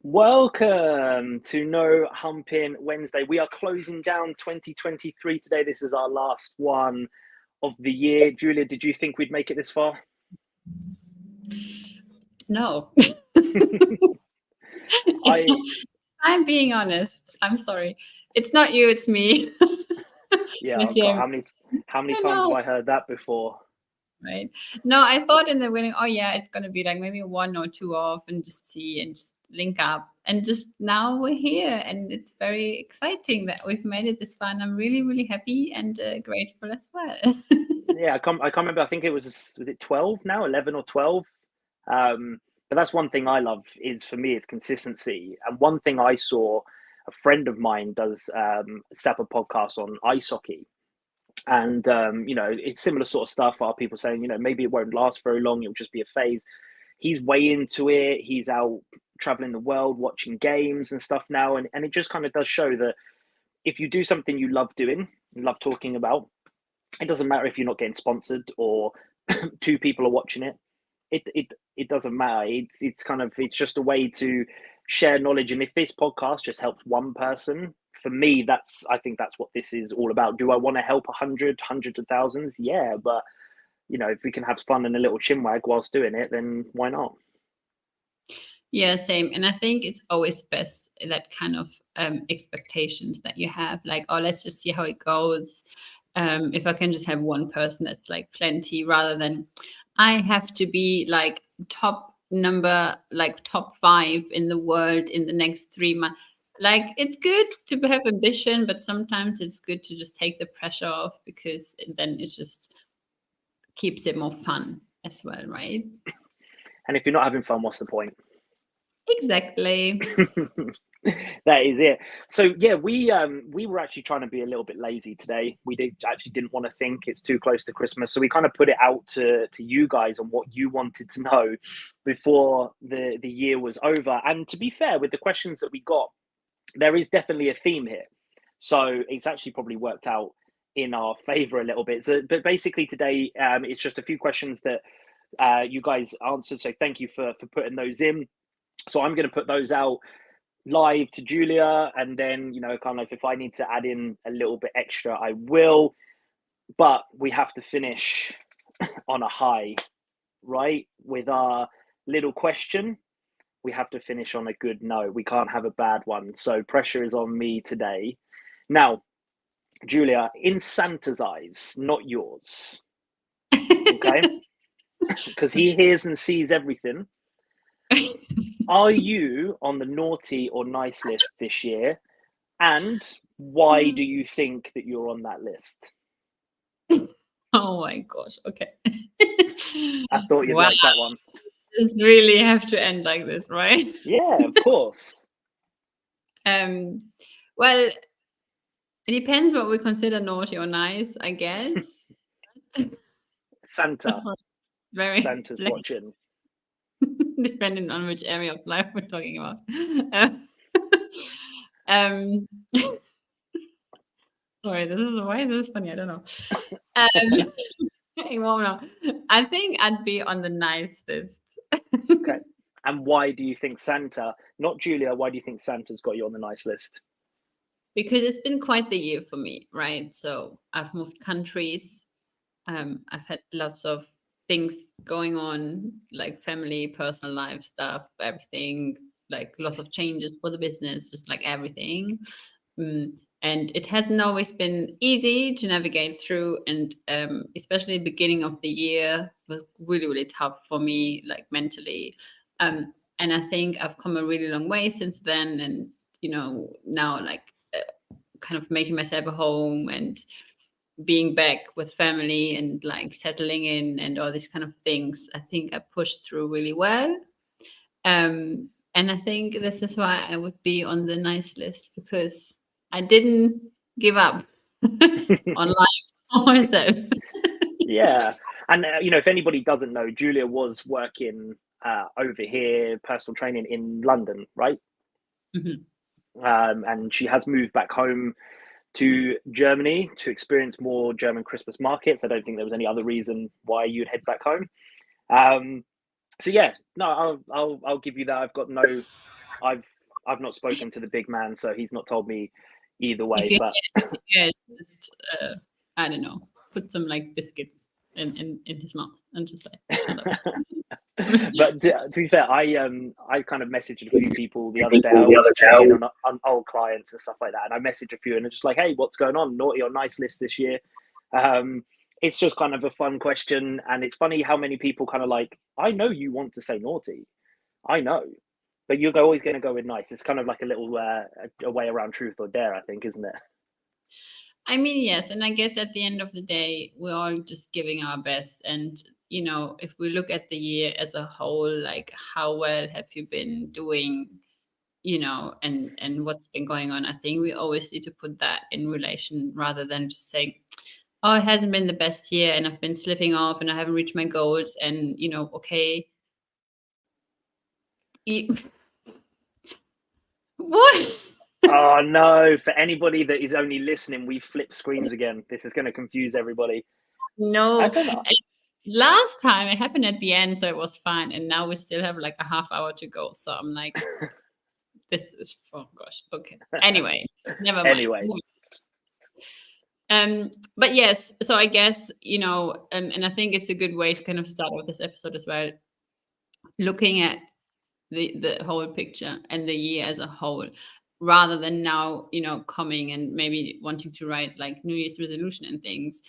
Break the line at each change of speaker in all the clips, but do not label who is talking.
Welcome to No Humping Wednesday. We are closing down 2023 today. This is our last one of the year. Julia, did you think we'd make it this far?
No.
I
I'm being honest. I'm sorry. It's not you, it's me.
yeah,
But
oh God,
yeah,
how many
I
times have
know,
I heard that before?
right? No, I thought in the beginning, oh yeah, it's gonna be like maybe one or two off and just see and just link up. And just now we're here and it's very exciting that we've made it this far. And I'm really, really happy and grateful as well.
Yeah, I can't remember. I think it was it 12 now, 11 or 12. But that's one thing I love is for me, it's consistency. And one thing I saw, a friend of mine does set up a podcast on ice hockey. And it's similar sort of stuff. Are people saying, maybe it won't last very long, it'll just be a phase. He's way into it. He's out traveling the world, watching games and stuff now. And it just kind of does show that if you do something you love doing, you love talking about, it doesn't matter if you're not getting sponsored or two people are watching it. It doesn't matter. It's just a way to share knowledge. And if this podcast just helps one person, for me, I think that's what this is all about. Do I want to help hundreds of thousands? Yeah, but if we can have fun and a little chinwag whilst doing it, then why not?
Yeah, same. And I think it's always best that kind of expectations that you have, like, oh, let's just see how it goes. If I can just have one person, that's like plenty, rather than I have to be like top number, like top 5 in the world in the next 3 months. Like, it's good to have ambition, but sometimes it's good to just take the pressure off, because then it just keeps it more fun as well, right?
And if you're not having fun, what's the point?
Exactly.
That is it. So yeah, we were actually trying to be a little bit lazy today. We didn't want to think it's too close to Christmas, so we kind of put it out to you guys on what you wanted to know before the year was over. And to be fair, with the questions that we got, there is definitely a theme here. So it's actually probably worked out in our favor a little bit. So, but basically today, it's just a few questions that you guys answered. So thank you for putting those in. So I'm going to put those out live to Julia, and then kind of if I need to add in a little bit extra, I will. But we have to finish on a high, right? With our little question, we have to finish on a good note. We can't have a bad one. So pressure is on me today. Now, Julia, in Santa's eyes, not yours, okay? Because he hears and sees everything. Are you on the naughty or nice list this year? And why do you think that you're on that list?
Oh my gosh. Okay.
I thought you'd
Wow.
like that one.
This really have to end like this, right?
Yeah, of course.
Well, it depends what we consider naughty or nice, I guess.
Santa.
Very
Santa's watching.
depending on which area of life we're talking about. Um, sorry, why is this funny? I don't know. Well, no. I think I'd be on the nice list.
Okay. And why do you think Santa, not Julia, why do you think Santa's got you on the nice list?
Because it's been quite the year for me, right? So I've moved countries. I've had lots of things going on, like family, personal life stuff, everything, like lots of changes for the business, just like everything. And it hasn't always been easy to navigate through. And especially the beginning of the year was really, really tough for me, like mentally. And I think I've come a really long way since then. And, now like kind of making myself a home and being back with family and like settling in and all these kind of things, I think I pushed through really well. And I think this is why I would be on the nice list, because I didn't give up on life or myself.
Yeah. And, if anybody doesn't know, Julia was working over here, personal training in London, right?
Mm-hmm.
And she has moved back home to Germany to experience more German Christmas markets. I don't think there was any other reason why you'd head back home. So yeah, no, I'll give you that. I've got no I've not spoken to the big man, so he's not told me either way.
If
But
you just I don't know, put some like biscuits in his mouth and just like shut up.
but to be fair, I kind of messaged a few people the other day. I always check in on old clients and stuff like that, and I messaged a few, and I'm just like, hey, what's going on? Naughty or nice list this year? It's just kind of a fun question, and it's funny how many people kind of like, I know you want to say naughty, I know, but you're always going to go with nice. It's kind of like a little a way around truth or dare, I think, isn't it?
I mean, yes, and I guess at the end of the day, we're all just giving our best. And you know, if we look at the year as a whole, like how well have you been doing, you know, and what's been going on, I think we always need to put that in relation rather than just saying, oh, it hasn't been the best year and I've been slipping off and I haven't reached my goals. And you know, okay. What?
Oh no, for anybody that is only listening, we flipped screens again. This is going to confuse everybody.
No.
I don't know.
Last time it happened at the end, so it was fine. And now we still have like a half hour to go. So I'm like, this is, oh gosh. Okay. Anyway, never mind.
Anyway.
But yes, so I guess, you know, and I think it's a good way to kind of start with this episode as well, looking at the whole picture and the year as a whole, rather than now, you know, coming and maybe wanting to write like New Year's resolution and things,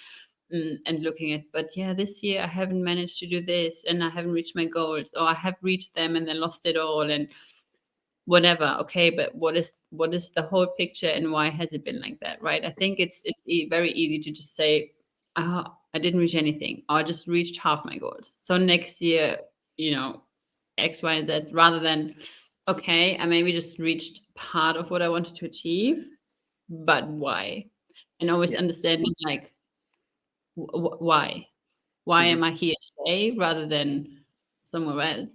and looking at, but yeah, this year I haven't managed to do this and I haven't reached my goals, or I have reached them and then lost it all and whatever. Okay, but what is the whole picture and why has it been like that, right? I think it's very easy to just say, oh, I didn't reach anything, or I just reached half my goals, so next year, you know, X, Y, and Z, rather than, okay, I maybe just reached part of what I wanted to achieve, but why? And always understanding like, why am I here today rather than somewhere else?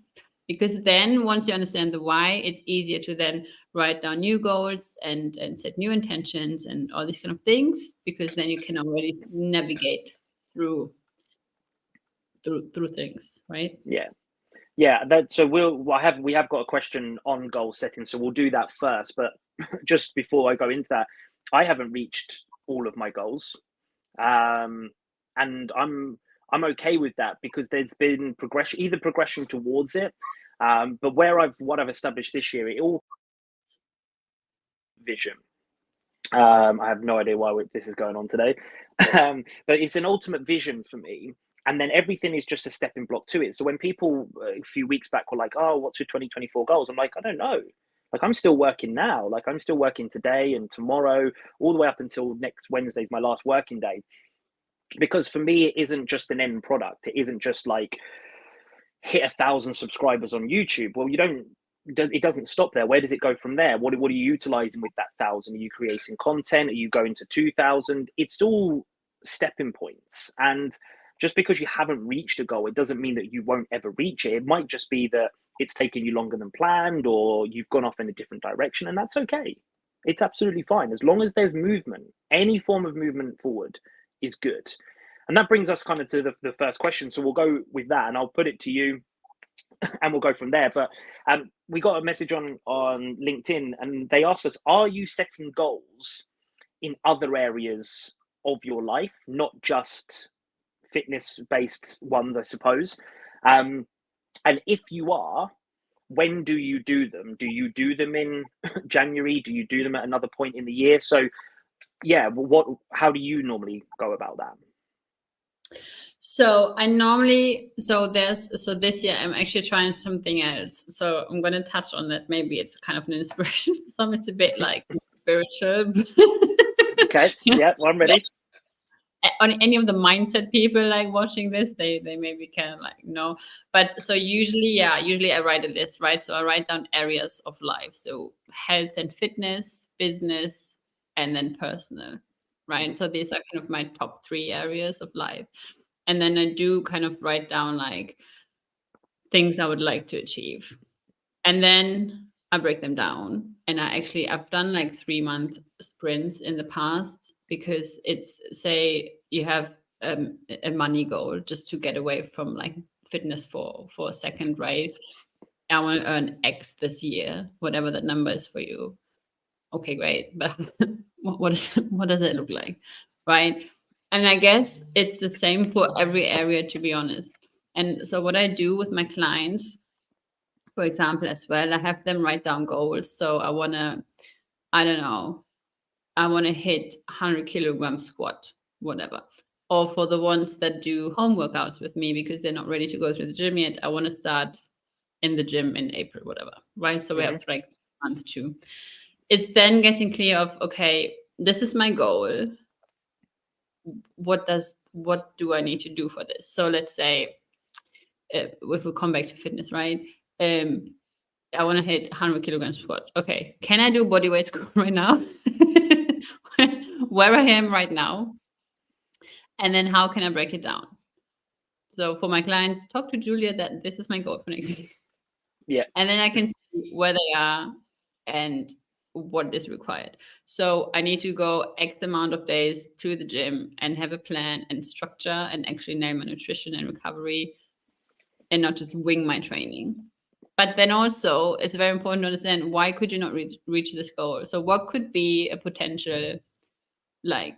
Because then once you understand the why, it's easier to then write down new goals and set new intentions and all these kind of things, because then you can already navigate through things, right?
Yeah, so we have got a question on goal setting, so we'll do that first. But just before I go into that, I haven't reached all of my goals, and I'm okay with that, because there's been progression towards it. But what I've established this year, it all vision. I have no idea why this is going on today, but it's an ultimate vision for me. And then everything is just a stepping block to it. So when people a few weeks back were like, oh, what's your 2024 goals? I'm like, I don't know. Like, I'm still working now. Like, I'm still working today and tomorrow, all the way up until next Wednesday is my last working day. Because for me, it isn't just an end product. It isn't just like hit 1,000 subscribers on YouTube. Well, it doesn't stop there. Where does it go from there? What are you utilizing with that 1,000? Are you creating content? Are you going to 2,000? It's all stepping points. And just because you haven't reached a goal, it doesn't mean that you won't ever reach it. It might just be that it's taken you longer than planned, or you've gone off in a different direction, and that's okay. It's absolutely fine. As long as there's movement, any form of movement forward is good. And that brings us kind of to the first question. So we'll go with that, and I'll put it to you, and we'll go from there. But we got a message on LinkedIn, and they asked us, are you setting goals in other areas of your life, not just fitness-based ones, I suppose? And if you are, when do you do them? Do you do them in January? Do you do them at another point in the year? So yeah, how do you normally go about that?
So this year I'm actually trying something else. So I'm going to touch on that. Maybe it's kind of an inspiration for some. It's a bit like spiritual.
Okay. Yeah, well, I'm ready.
On any of the mindset people like watching this, they maybe can like know. But so usually I write a list, right? So I write down areas of life. So health and fitness, business, and then personal, right? So these are kind of my top 3 areas of life. And then I do kind of write down like things I would like to achieve. And then I break them down. And I've done like 3-month sprints in the past, because it's, say you have a money goal, just to get away from like fitness for a second, right? I want to earn X this year, whatever that number is for you. Okay, great. But what does it look like? Right. And I guess it's the same for every area, to be honest. And so what I do with my clients, for example, as well, I have them write down goals. So I want to, I don't know, I want to hit 100 kilogram squat, whatever. Or for the ones that do home workouts with me because they're not ready to go to the gym yet, I want to start in the gym in April, whatever. Right. So we have like a month too. It's then getting clear of, okay, this is my goal. What do I need to do for this? So let's say, if we come back to fitness, right? I want to hit 100 kilograms squat. Okay, can I do body weight squat right now? Where I am right now, and then how can I break it down? So for my clients, talk to Julia that this is my goal for next week.
Yeah,
and then I can see where they are and what is required. So I need to go X amount of days to the gym and have a plan and structure and actually nail my nutrition and recovery and not just wing my training. But then also it's very important to understand, why could you not reach this goal? So what could be a potential, like,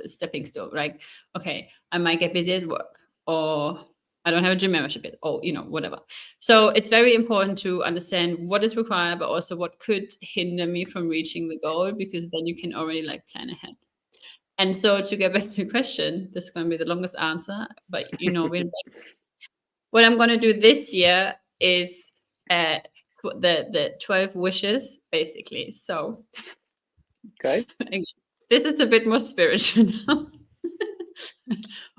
stepping stone? Like, okay, I might get busy at work, or I don't have a gym membership yet, or, whatever. So it's very important to understand what is required, but also what could hinder me from reaching the goal, because then you can already like plan ahead. And so to get back to your question, this is going to be the longest answer, but what I'm going to do this year is the 12 wishes, basically. So
okay.
This is a bit more spiritual now.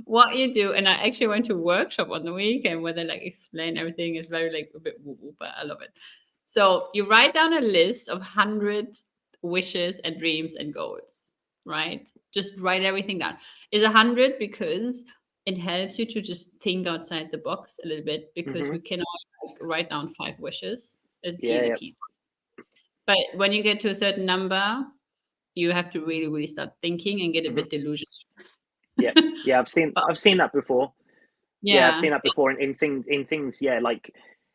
What you do, and I actually went to a workshop on the weekend where they like explain everything. Is very like a bit woo-woo, but I love it. So you write down a list of 100 wishes and dreams and goals, right? Just write everything down. Is 100 because it helps you to just think outside the box a little bit, because we can all like write down 5 wishes. It's easy peasy. But when you get to a certain number, you have to really, really start thinking and get a bit delusional.
Yeah, I've seen that before.
Yeah,
I've seen that before in things. Yeah, like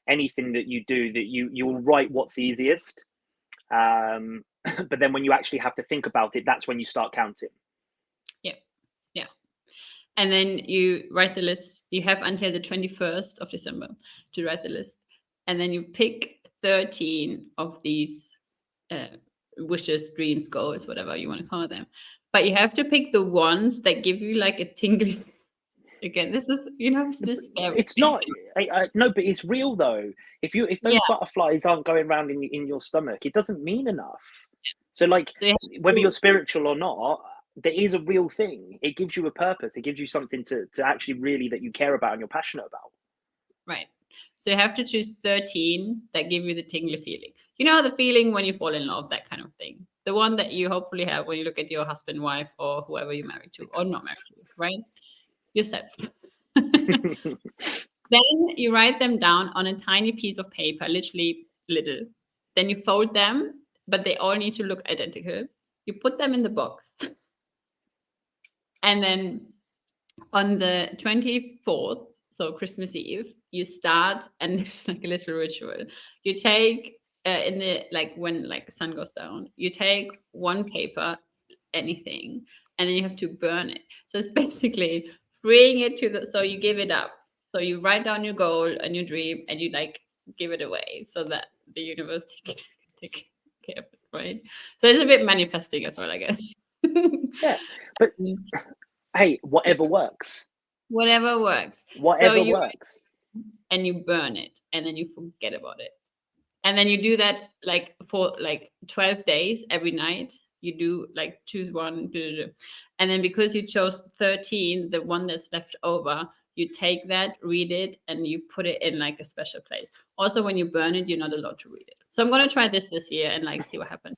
anything that you do, that you'll write what's easiest, but then when you actually have to think about it, that's when you start counting.
Yeah. And then you write the list. You have until the 21st of December to write the list, and then you pick 13 of these wishes, dreams, goals, whatever you want to call them. But you have to pick the ones that give you like a tingly. Again, this is,
it's not. No, but it's real though. If those butterflies aren't going around in your stomach, it doesn't mean enough. So whether you're spiritual or not, there is a real thing. It gives you a purpose. It gives you something to actually really that you care about and you're passionate about.
Right. So you have to choose 13 that give you the tingly feeling. The feeling when you fall in love, that kind of thing. The one that you hopefully have when you look at your husband, wife, or whoever you're married to or not married to, right? Yourself. Then you write them down on a tiny piece of paper, literally little. Then you fold them, but they all need to look identical. You put them in the box. And then on the 24th, so Christmas Eve, you start, and it's like a little ritual. You take when the sun goes down, you take one paper, anything, and then you have to burn it. So it's basically freeing it so you give it up. So you write down your goal and your dream, and you give it away so that the universe take care of it, right? So it's a bit manifesting as well, I guess.
Yeah, but hey, whatever works.
Whatever works.
Whatever works.
And you burn it, and then you forget about it. And then you do that for 12 days every night. You do choose one, and then because you chose 13, the one that's left over, you take that, read it, and you put it in a special place. Also, when you burn it, you're not allowed to read it. So I'm going to try this year and see what happens.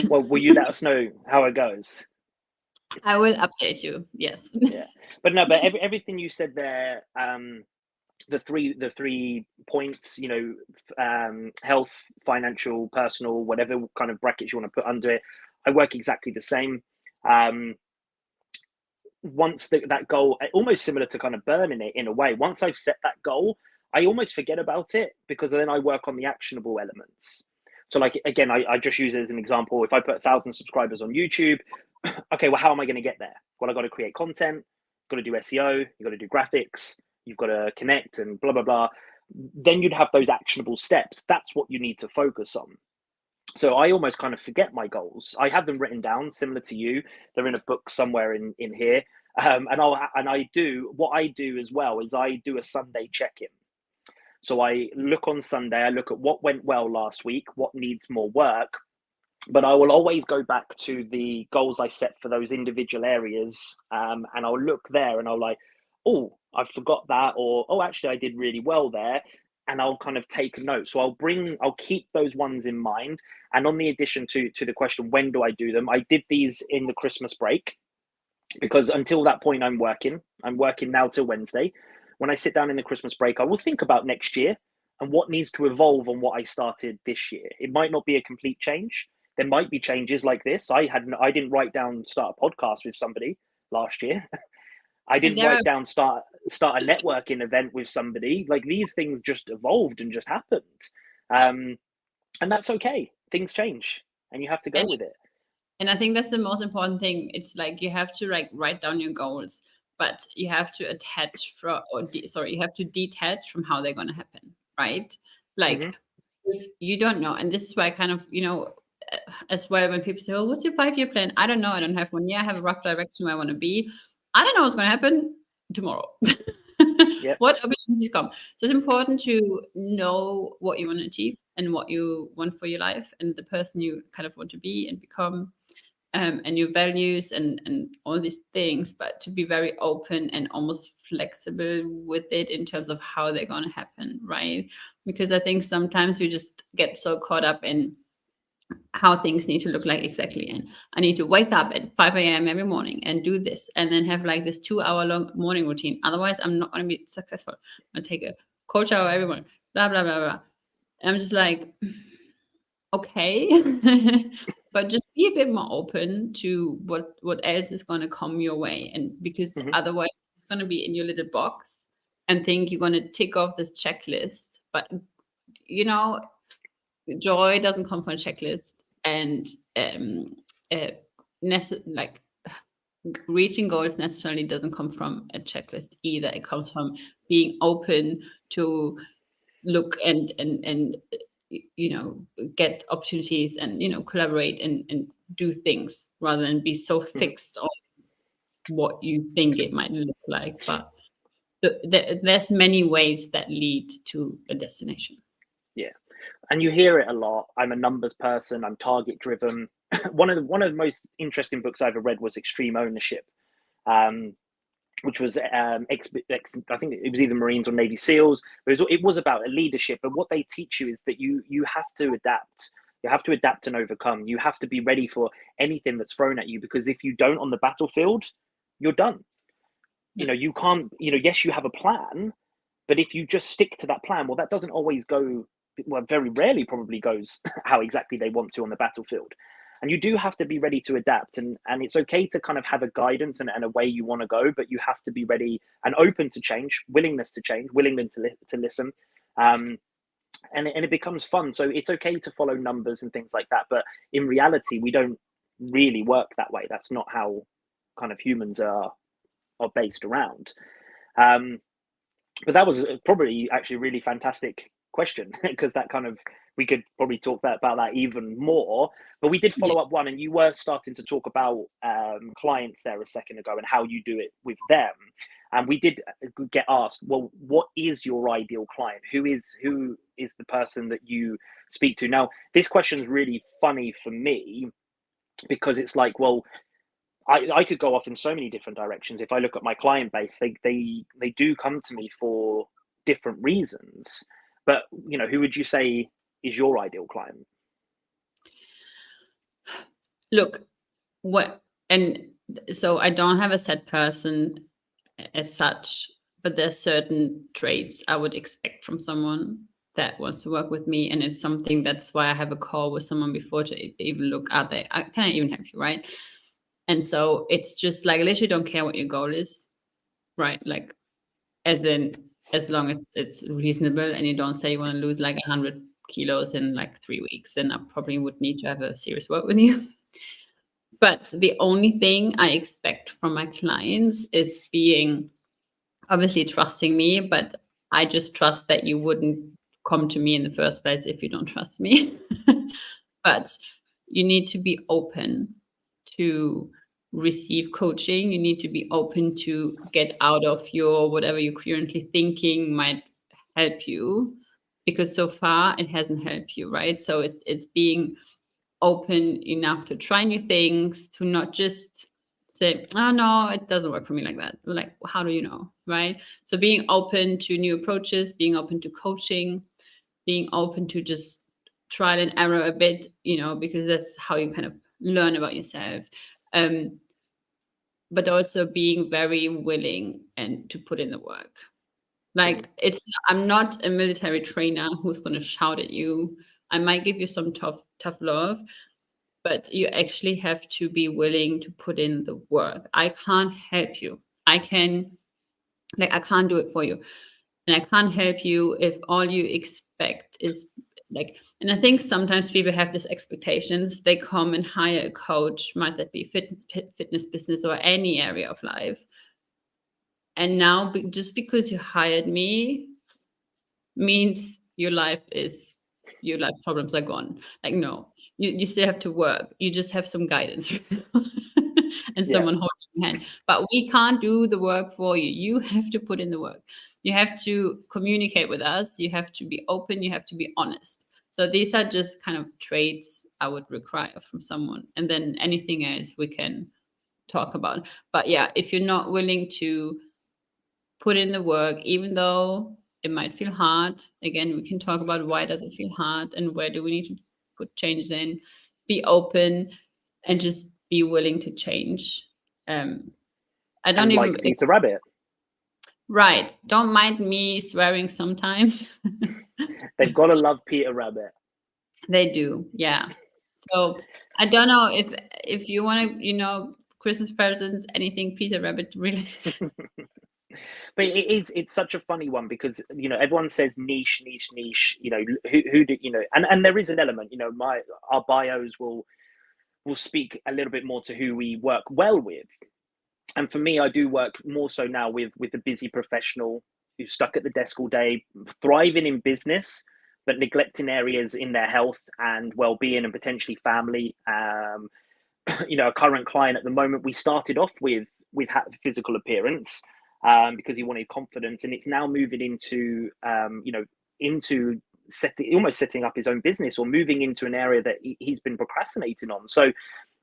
Well, will you let us know how it goes?
I will update you. Yes.
Yeah, but everything you said there, the three points, health, financial, personal, whatever kind of brackets you want to put under it, I work exactly the same. Once that goal, almost similar to kind of burning it in a way, once I've set that goal, I almost forget about it because then I work on the actionable elements. So like, again, I just use it as an example. If I put 1,000 subscribers on YouTube, okay, well, how am I going to get there? Well, I got to create content, got to do SEO, you got to do graphics, you've got to connect and blah, blah, blah. Then you'd have those actionable steps. That's what you need to focus on. So I almost kind of forget my goals. I have them written down, similar to you. They're in a book somewhere in here. And I do what I do as well is I do a Sunday check-in. So I look on Sunday, I look at what went well last week, what needs more work, but I will always go back to the goals I set for those individual areas. And I'll look there and I'll like, oh, I forgot that, or, oh, actually I did really well there. And I'll kind of take a note. So I'll keep those ones in mind. And on the addition to the question, when do I do them? I did these in the Christmas break because until that point, I'm working now till Wednesday. When I sit down in the Christmas break, I will think about next year and what needs to evolve on what I started this year. It might not be a complete change. There might be changes like this. I didn't write down start a podcast with somebody last year. I didn't write down start a networking event with somebody. Like these things just evolved and just happened. And that's okay. Things change and you have to go with it.
And I think that's the most important thing. It's like you have to like write down your goals, but you have to you have to detach from how they're going to happen, right? Like you don't know. And this is why kind of, as well, when people say, oh, what's your 5-year plan? I don't know. I don't have one. Yeah, I have a rough direction where I want to be. I don't know what's going to happen tomorrow. Yep. What opportunities come? So it's important to know what you want to achieve and what you want for your life and the person you kind of want to be and become, and your values and all these things, but to be very open and almost flexible with it in terms of how they're going to happen, right? Because I think sometimes we just get so caught up in how things need to look like exactly. And I need to wake up at 5 a.m. every morning and do this and then have like this 2-hour-long morning routine. Otherwise, I'm not going to be successful. I'm going to take a cold shower every morning, blah, blah, blah, blah. And I'm just like, okay, but just be a bit more open to what else is going to come your way. And because otherwise it's going to be in your little box and think you're going to tick off this checklist. But, joy doesn't come from a checklist, and like reaching goals necessarily doesn't come from a checklist either. It comes from being open to look and get opportunities and collaborate and do things rather than be so fixed on what you think it might look like. But there's many ways that lead to a destination.
Yeah. And you hear it a lot. I'm a numbers person. I'm target driven. One of the most interesting books I ever read was Extreme Ownership, which was I think it was either Marines or Navy SEALs. But it was about a leadership. And what they teach you is that you have to adapt. You have to adapt and overcome. You have to be ready for anything that's thrown at you, because if you don't on the battlefield, you're done. You can't. Yes, you have a plan, but if you just stick to that plan, well, that doesn't always go. Well, very rarely probably goes how exactly they want to on the battlefield. And you do have to be ready to adapt. And it's okay to kind of have a guidance and a way you want to go, but you have to be ready and open to change, willingness to change, willingness to listen. And it becomes fun. So it's okay to follow numbers and things like that. But in reality, we don't really work that way. That's not how kind of humans are based around. But that was probably actually a really fantastic question, because that kind of, we could probably talk about that even more. But we did follow up one, and you were starting to talk about clients there a second ago and how you do it with them. And we did get asked, well, what is your ideal client? Who is the person that you speak to? Now, this question is really funny for me, because it's like, well, I could go off in so many different directions. If I look at my client base, they do come to me for different reasons. But, who would you say is your ideal client?
Look, so I don't have a set person as such, but there's certain traits I would expect from someone that wants to work with me. And it's something that's why I have a call with someone before to even look at it. Can I even help you, right? And so it's just like, I literally don't care what your goal is, right? Like, as in, as long as it's reasonable and you don't say you want to lose like 100 kilos in like 3 weeks, then I probably would need to have a serious word with you. But the only thing I expect from my clients is being obviously trusting me, but I just trust that you wouldn't come to me in the first place if you don't trust me. But you need to be open to receive coaching. You need to be open to get out of your whatever you're currently thinking might help you, because so far it hasn't helped you, right? So it's being open enough to try new things, to not just say, oh no, it doesn't work for me like that. Like, how do you know, right? So being open to new approaches, being open to coaching, being open to just trial and error a bit, because that's how you kind of learn about yourself. But also being very willing and to put in the work. Like, I'm not a military trainer who's going to shout at you. I might give you some tough love, but you actually have to be willing to put in the work. I can't help you. I can't do it for you. And I can't help you if all you expect is like, and I think sometimes people have these expectations. They come and hire a coach, might that be fitness business or any area of life. And now just because you hired me means your life problems are gone. Like, no, you still have to work. You just have some guidance and someone holding your hand. But we can't do the work for you. You have to put in the work. You have to communicate with us. You have to be open. You have to be honest. So these are just kind of traits I would require from someone. And then anything else we can talk about. But yeah, if you're not willing to put in the work, even though it might feel hard, again, we can talk about why does it feel hard and where do we need to put changes in. Be open and just be willing to change. I don't even
like Peter Rabbit.
Right. Don't mind me swearing sometimes.
They've got to love Peter Rabbit.
They do, yeah. So I don't know if you want to, Christmas presents, anything Peter Rabbit really.
But it's such a funny one because everyone says niche, who do and there is an element, our bios will speak a little bit more to who we work well with. And for me, I do work more so now with the busy professional who's stuck at the desk all day, thriving in business, but neglecting areas in their health and well-being and potentially family. A current client at the moment, we started off with physical appearance because he wanted confidence, and it's now moving into setting up his own business or moving into an area that he's been procrastinating on. So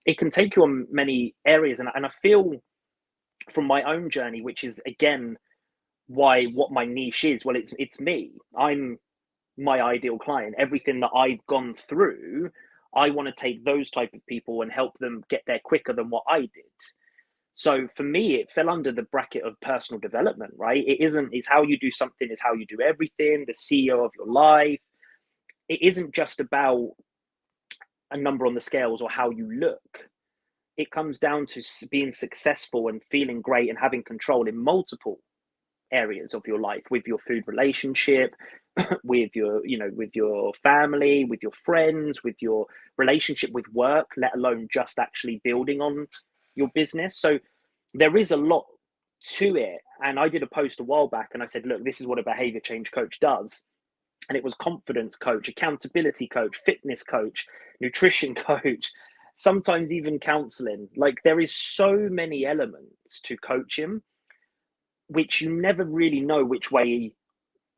it can take you on many areas, and I feel from my own journey, which is again what my niche is. Well, it's me. I'm my ideal client. Everything that I've gone through, I want to take those type of people and help them get there quicker than what I did. So for me, it fell under the bracket of personal development, right? It's how you do something is how you do everything, the CEO of your life. It isn't just about a number on the scales or how you look. It comes down to being successful and feeling great and having control in multiple areas of your life, with your food relationship, with your family, with your friends, with your relationship with work, let alone just actually building on your business. So there is a lot to it. And I did a post a while back and I said, look, this is what a behavior change coach does. And it was confidence coach, accountability coach, fitness coach, nutrition coach, sometimes even counseling. Like, there is so many elements to coaching, which you never really know which way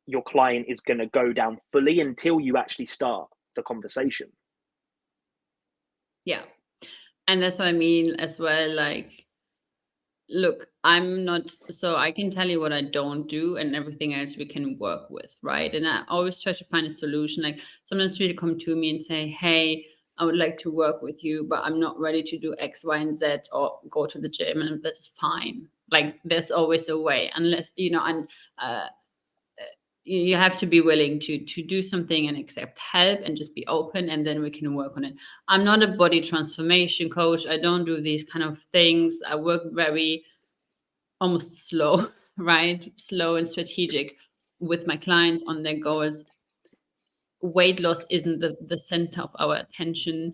your client is going to go down fully until you actually start the conversation.
Yeah. And that's what I mean as well. Like, look, so I can tell you what I don't do and everything else we can work with, right? And I always try to find a solution. Like, sometimes people come to me and say, hey, I would like to work with you, but I'm not ready to do X, Y, and Z or go to the gym. And that's fine. Like, there's always a way, unless, you have to be willing to do something and accept help and just be open, and then we can work on it. I'm not a body transformation coach. I don't do these kind of things. I work very almost slow, right? Slow and strategic. with my clients on their goals, weight loss isn't the center of our attention.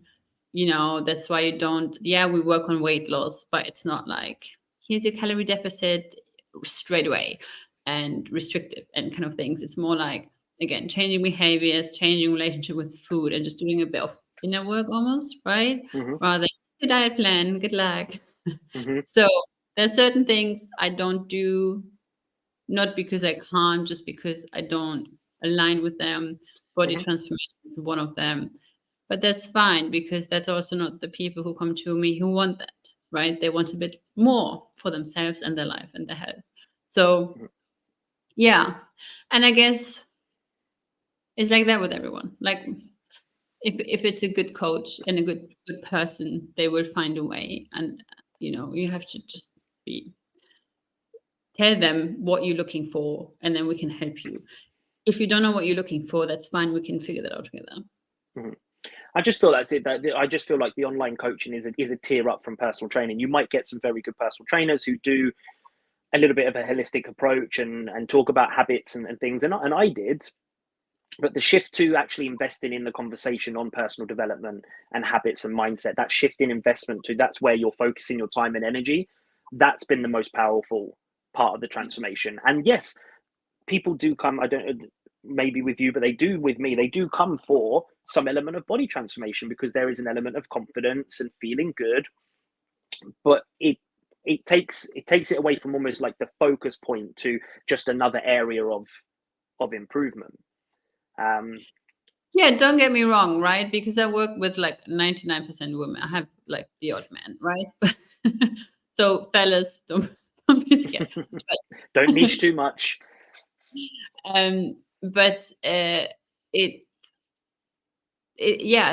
That's why we work on weight loss, but it's not like, here's your calorie deficit straight away and restrictive and kind of things. It's more like, again, changing behaviors, changing relationship with food, and just doing a bit of inner work almost, right?
Mm-hmm.
Rather than a diet plan, good luck.
Mm-hmm.
So there's certain things I don't do, not because I can't, just because I don't align with them. Body
Mm-hmm.
transformation is one of them. But that's fine, because that's also not the people who come to me who want that, right? They want a bit more for themselves and their life and their health. So, yeah. And I guess it's like that with everyone. Like, if it's a good coach and a good person, they will find a way. And, you have to just tell them what you're looking for, and then we can help you. If you don't know what you're looking for, that's fine. We can figure that out together.
Mm-hmm. I just feel that's it. I just feel like the online coaching is a tier up from personal training. You might get some very good personal trainers who do a little bit of a holistic approach and talk about habits and things. And I did, but the shift to actually investing in the conversation on personal development and habits and mindset, that shift in investment to, that's where you're focusing your time and energy. That's been the most powerful part of the transformation. And yes, people do come, I don't, maybe with you, but they do with me, they do come for some element of body transformation, because there is an element of confidence and feeling good, but it takes it away from almost like the focus point to just another area of improvement.
Yeah, don't get me wrong, right? Because I work with like 99% women. I have like the odd man, right? So fellas, don't be scared.
Don't niche too much.
But yeah,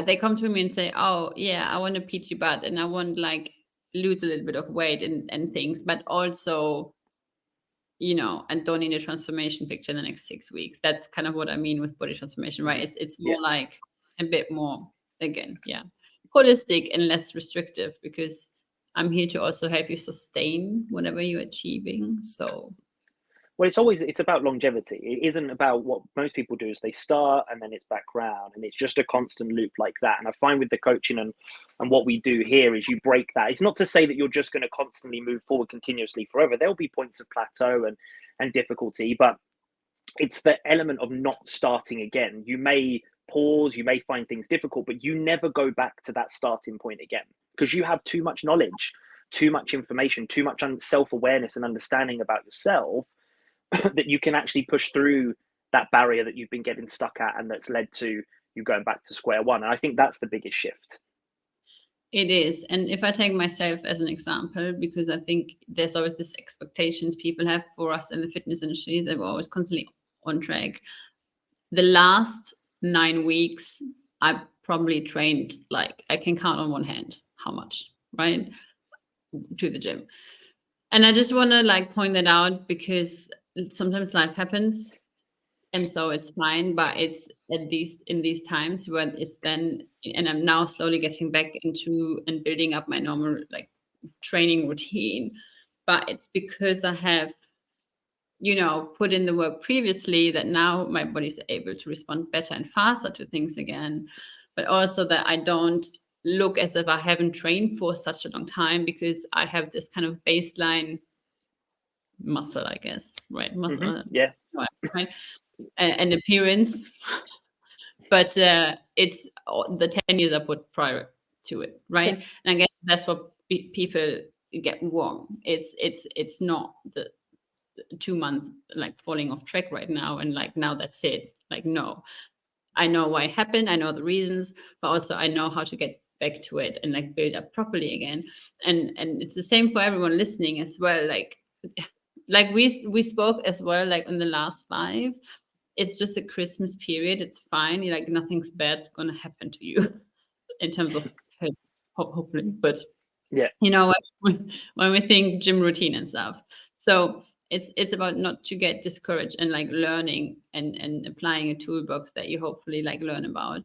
they come to me and say, oh yeah, I want a peachy butt and I want like lose a little bit of weight and things, but also, and don't need a transformation picture in the next 6 weeks. That's kind of what I mean with body transformation, right? It's more like a bit more, again, holistic and less restrictive, because I'm here to also help you sustain whatever you're achieving. So,
well, it's about longevity. It isn't about what most people do is they start and then it's background, and it's just a constant loop like that. And I find with the coaching and what we do here is you break that. It's not to say that you're just going to constantly move forward continuously forever. There'll be points of plateau and difficulty, but it's the element of not starting again. You may pause, you may find things difficult, but you never go back to that starting point again, because you have too much knowledge, too much information, too much self-awareness and understanding about yourself that you can actually push through that barrier that you've been getting stuck at, and that's led to you going back to square one. And I think that's the biggest shift.
it is. And if I take myself as an example, because I think there's always this expectations people have for us in the fitness industry that we're always constantly on track. The last 9 weeks, I probably trained, like, I can count on one hand how much, right, to the gym. And I just want to like point that out, because sometimes life happens, and so it's fine. But it's at least in these times where it's then, and I'm now slowly getting back into and building up my normal like training routine. But it's because I have, put in the work previously, that now my body's able to respond better and faster to things again. But also that I don't look as if I haven't trained for such a long time, because I have this kind of baseline muscle, I guess, right? Muscle,
Yeah.
right? And appearance. But it's the 10 years I put prior to it, right?
Yeah.
And I guess that's what people get wrong. It's not the 2 month like falling off track right now, and like now that's it. Like, no, I know why it happened, I know the reasons, but also I know how to get back to it and like build up properly again. And it's the same for everyone listening as well. Like we spoke as well, like in the last live, it's just a Christmas period. It's fine. You're like, nothing's bad's gonna happen to you in terms of health, hopefully. But
Yeah.
when we think gym routine and stuff, so it's about not to get discouraged and like learning and applying a toolbox that you hopefully like learn about,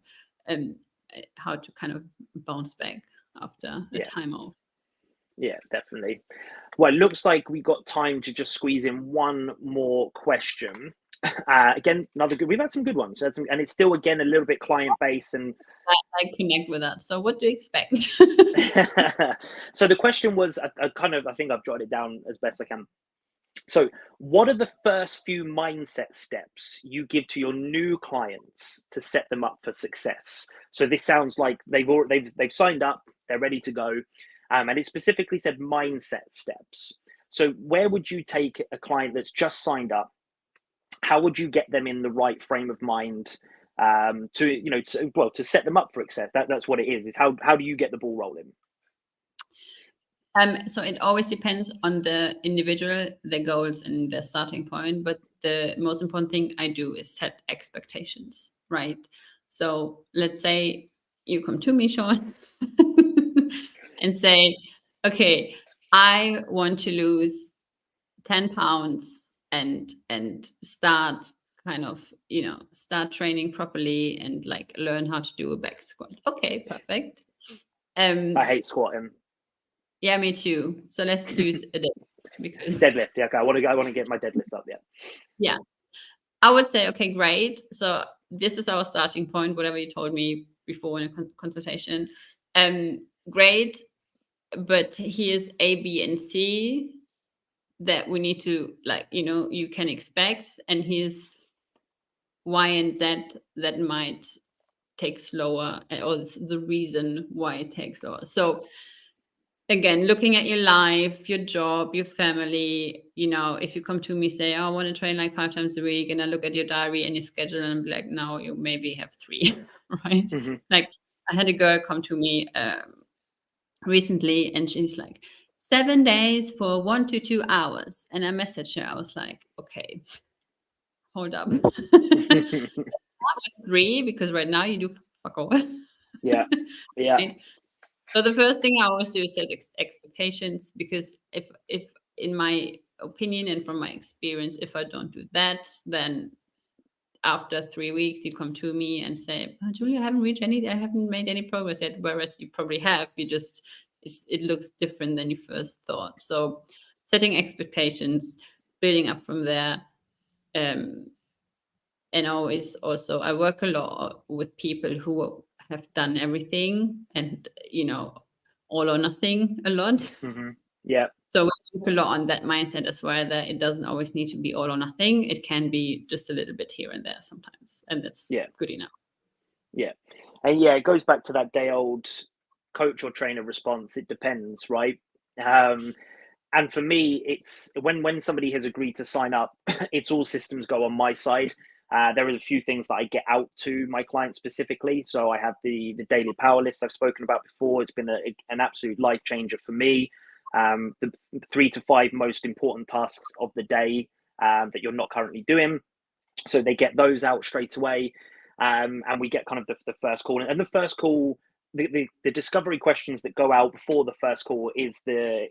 how to kind of bounce back after a time off.
Yeah, definitely. Well, it looks like we got time to just squeeze in one more question. Again, another good. We've had some good ones, and it's still again a little bit client based. And
I connect with that. So what do you expect?
so the question was, I think I've jotted it down as best I can. So, what are the first few mindset steps you give to your new clients to set them up for success? So this sounds like they've signed up, they're ready to go, and it specifically said mindset steps. So, where would you take a client that's just signed up? How would you get them in the right frame of mind to set them up for success? That's what it is. Is how do you get the ball rolling?
So it always depends on the individual, their goals and their starting point. But the most important thing I do is set expectations, right? So let's say you come to me, Sean, and say, okay, I want to lose 10 pounds and start start training properly and like learn how to do a back squat. Okay, perfect.
I hate squatting.
Yeah, me too. So let's use a deadlift because
deadlift. Yeah, okay. I want to get my deadlift up. Yeah.
Yeah, I would say, okay, great. So this is our starting point. Whatever you told me before in a consultation, great. But here's A, B, and C that we need to you can expect, and here's Y and Z that might take slower, or the reason why it takes longer. So again, looking at your life, your job, your family, if you come to me, say, oh, I want to train like 5 times a week, and I look at your diary and your schedule and I'm like, no, you maybe have 3, right?
Mm-hmm.
Like I had a girl come to me recently and she's like, 7 days for 1 to 2 hours. And I messaged her, I was like, okay, hold up. 3, because right now you do fuck all.
Yeah.
Right? So the first thing I always do is set expectations, because if in my opinion and from my experience, if I don't do that, then after 3 weeks you come to me and say, oh, Julia, I haven't made any progress yet, whereas you probably have. It looks different than you first thought. So setting expectations, building up from there. And always also, I work a lot with people who have done everything and, all or nothing a lot.
Mm-hmm. Yeah.
So we work a lot on that mindset as well, that it doesn't always need to be all or nothing. It can be just a little bit here and there sometimes. And that's good enough.
Yeah. And yeah, it goes back to that day old coach or trainer response. It depends, right? And for me, it's when somebody has agreed to sign up, it's all systems go on my side. There are a few things that I get out to my clients specifically. So I have the daily power list I've spoken about before. It's been an absolute life changer for me. The 3 to 5 most important tasks of the day that you're not currently doing. So they get those out straight away. And we get kind of the first call. And the first call, the discovery questions that go out before the first call is the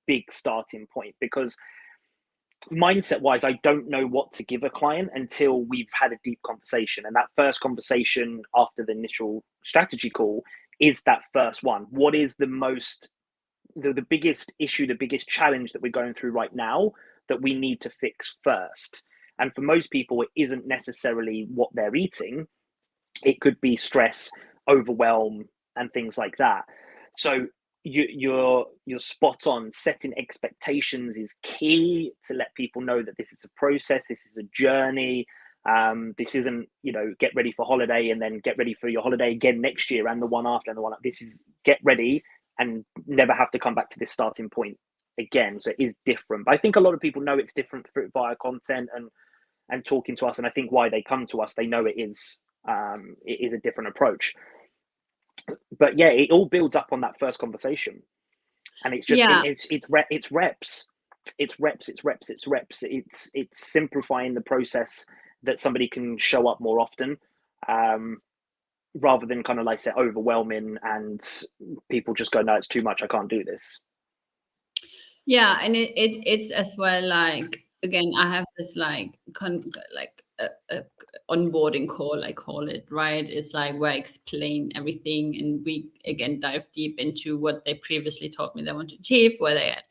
big starting point, because mindset wise, I don't know what to give a client until we've had a deep conversation. And that first conversation after the initial strategy call is that first one. What is the biggest issue, the biggest challenge that we're going through right now that we need to fix first? And for most people, it isn't necessarily what they're eating. It could be stress, overwhelm, and things like that. So you're spot on. Setting expectations is key to let people know that this is a process, this is a journey. This isn't, get ready for holiday and then get ready for your holiday again next year and the one after and the one after. This is get ready and never have to come back to this starting point again. So it is different. But I think a lot of people know it's different via content and talking to us. And I think why they come to us, they know it is a different approach. But yeah, it all builds up on that first conversation, and it's just it's reps. It's simplifying the process that somebody can show up more often, rather than kind of like say overwhelming and people just go, no, it's too much, I can't do this.
Yeah, and it's as well, like, again, I have this onboarding call, I call it, right? It's like where I explain everything and we again dive deep into what they previously told me they want to achieve, where they at.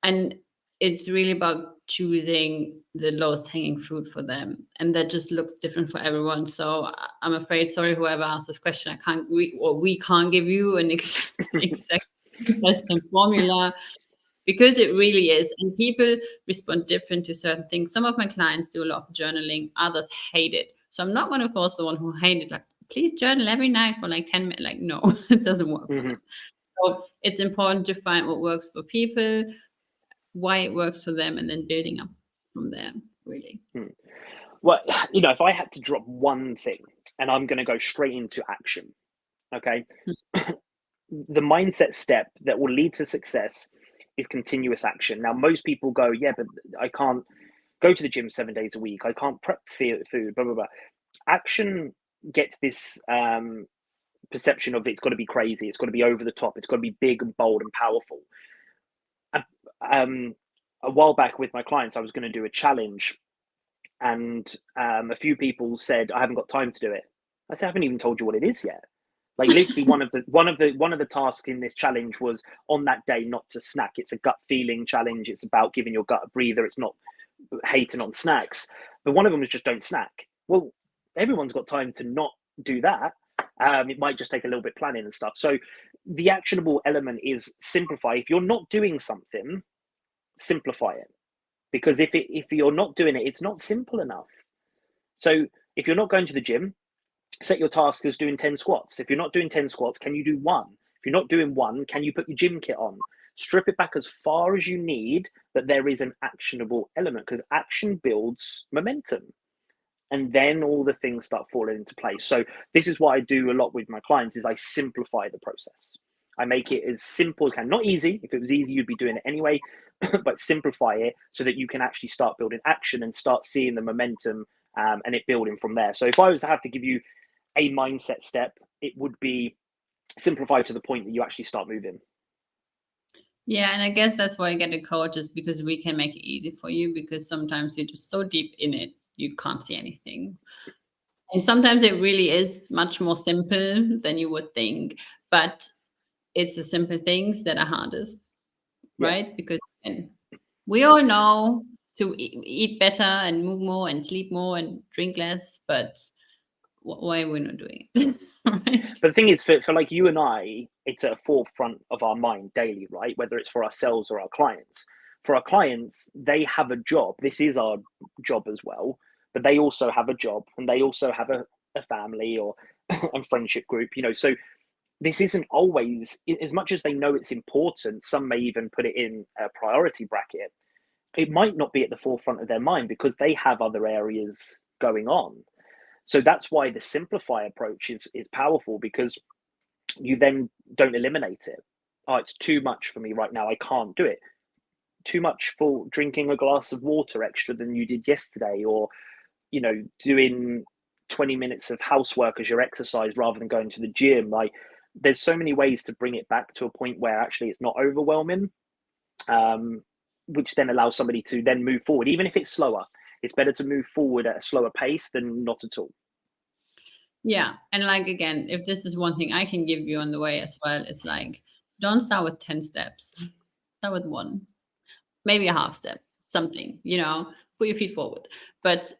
And it's really about choosing the lowest hanging fruit for them, and that just looks different for everyone. So I'm afraid, sorry, whoever asked this question, we can't give you an exact testing formula, because it really is, and people respond different to certain things. Some of my clients do a lot of journaling, others hate it. So I'm not going to force the one who hate it, like, please journal every night for like 10 minutes. Like, no, it doesn't work for them. So it's important to find what works for people, why it works for them, and then building up from there, really.
Well, if I had to drop one thing, and I'm going to go straight into action, okay? The mindset step that will lead to success is continuous action. Now, most people go, yeah, but I can't go to the gym 7 days a week. I can't prep food, blah, blah, blah. Action gets this perception of it's got to be crazy. It's got to be over the top. It's got to be big and bold and powerful. A while back with my clients, I was going to do a challenge, and a few people said, I haven't got time to do it. I said, I haven't even told you what it is yet. Like, literally one of the tasks in this challenge was on that day not to snack. It's a gut feeling challenge. It's about giving your gut a breather. It's not hating on snacks. But one of them was just don't snack. Well, everyone's got time to not do that. It might just take a little bit planning and stuff. So the actionable element is simplify. If you're not doing something, simplify it. Because if you're not doing it, it's not simple enough. So if you're not going to the gym, set your task as doing 10 squats. If you're not doing 10 squats, can you do one? If you're not doing one, can you put your gym kit on? Strip it back as far as you need, but there is an actionable element, because action builds momentum. And then all the things start falling into place. So this is what I do a lot with my clients, is I simplify the process. I make it as simple as can. Not easy. If it was easy, you'd be doing it anyway, but simplify it so that you can actually start building action and start seeing the momentum and it building from there. So if I was to have to give you a mindset step, it would be simplify to the point that you actually start moving.
Yeah, and I guess that's why I get a coach, is because we can make it easy for you, because sometimes you're just so deep in it, you can't see anything. And sometimes it really is much more simple than you would think, but it's the simple things that are hardest, right? Because we all know to eat better and move more and sleep more and drink less, but why are we not doing it? Right?
But the thing is, for like you and I, it's at the forefront of our mind daily, right? Whether it's for ourselves or our clients. For our clients, they have a job. This is our job as well, but they also have a job, and they also have a family or a friendship group, so this isn't always, as much as they know it's important, some may even put it in a priority bracket, it might not be at the forefront of their mind because they have other areas going on. So that's why the simplify approach is powerful, because you then don't eliminate it. Oh, it's too much for me right now, I can't do it. Too much for drinking a glass of water extra than you did yesterday, or doing 20 minutes of housework as your exercise rather than going to the gym. Like, there's so many ways to bring it back to a point where actually it's not overwhelming, which then allows somebody to then move forward. Even if it's slower, it's better to move forward at a slower pace than not at all.
Yeah. And like, again, if this is one thing I can give you on the way as well, it's like, don't start with 10 steps. Start with one, maybe a half step, something, put your feet forward. But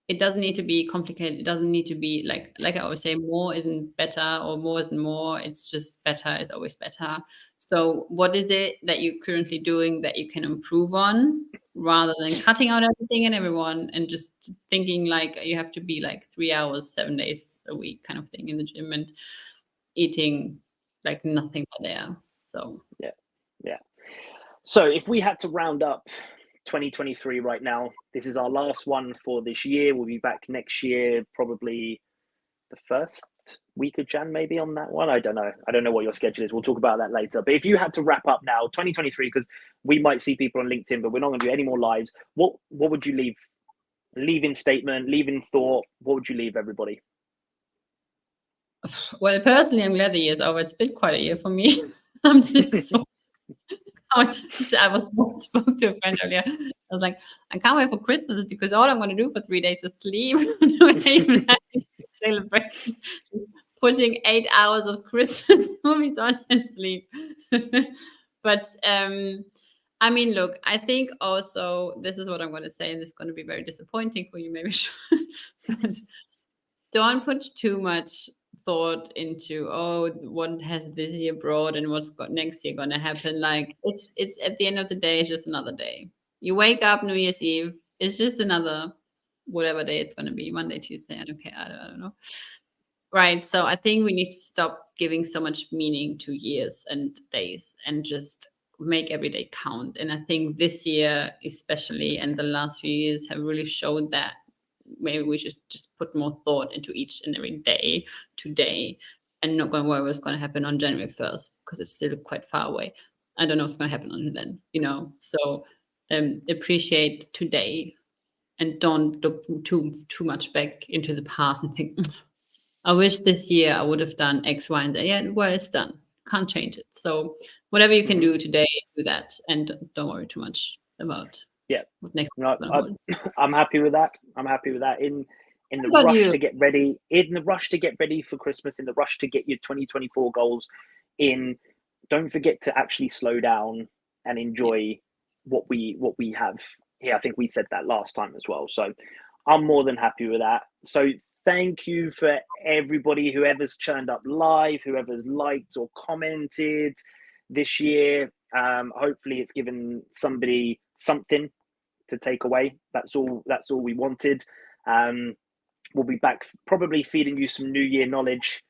it doesn't need to be complicated. It doesn't need to be like I always say, more isn't better, or more isn't more. It's just better is always better. So what is it that you're currently doing that you can improve on, rather than cutting out everything and everyone and just thinking like you have to be like 3 hours, 7 days a week kind of thing in the gym and eating like nothing but air. So
yeah. So if we had to round up 2023 right now, this is our last one for this year. We'll be back next year, probably the first week of Jan, maybe, on that one. I don't know what your schedule is. We'll talk about that later. But if you had to wrap up now, 2023, because we might see people on LinkedIn, but we're not going to do any more lives. What would you leave? Leaving statement, leaving thought. What would you leave everybody?
Well, personally, I'm glad the year's over. It's been quite a year for me. I'm just exhausted. I spoke to a friend earlier. I was like, I can't wait for Christmas, because all I'm going to do for 3 days is sleep. Just putting 8 hours of Christmas movies on and sleep. But I mean, look, I think also this is what I'm going to say, and this is going to be very disappointing for you, maybe. But don't put too much thought into, oh, what has this year brought and what's next year going to happen. Like it's at the end of the day, it's just another day. You wake up New Year's Eve, it's just another whatever day it's going to be, Monday, Tuesday, I don't care, I don't know. Right. So I think we need to stop giving so much meaning to years and days and just make every day count. And I think this year, especially, and the last few years have really showed that maybe we should just put more thought into each and every day today and not going to worry what's going to happen on January 1st because it's still quite far away. I don't know what's going to happen until then, you know. So appreciate today and don't look too much back into the past and think, I wish this year I would have done X, Y, and Z. Yeah, well, it's done. Can't change it. So whatever you can do today, do that, and don't worry too much about what next.
No, I'm happy with that. I'm happy with that. In the rush to get ready for Christmas, in the rush to get your 2024 goals in, don't forget to actually slow down and enjoy what we have here. I think we said that last time as well. So I'm more than happy with that. So thank you for everybody, whoever's turned up live, whoever's liked or commented this year. Hopefully it's given somebody something to take away. That's all we wanted. We'll be back probably feeding you some New Year knowledge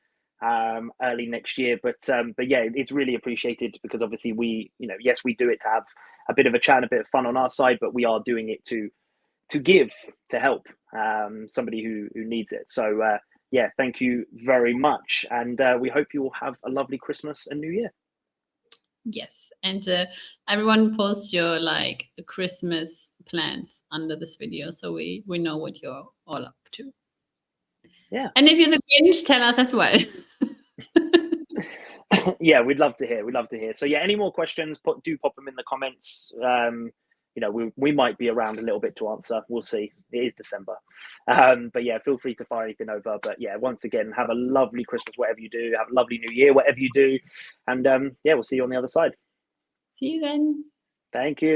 early next year. But yeah, it's really appreciated because obviously we, yes, we do it to have a bit of a chat and a bit of fun on our side, but we are doing it to give, to help somebody who needs it. So yeah, thank you very much. And we hope you will have a lovely Christmas and New Year.
Yes. And everyone post your Christmas plans under this video so we know what you're all up to.
Yeah.
And if you're the Grinch, tell us as well.
Yeah, we'd love to hear. So yeah, any more questions, do pop them in the comments. We might be around a little bit to answer. We'll see. It is December. But yeah, feel free to fire anything over. But yeah, once again, have a lovely Christmas, whatever you do. Have a lovely New Year, whatever you do. And yeah, we'll see you on the other side.
See you then.
Thank you.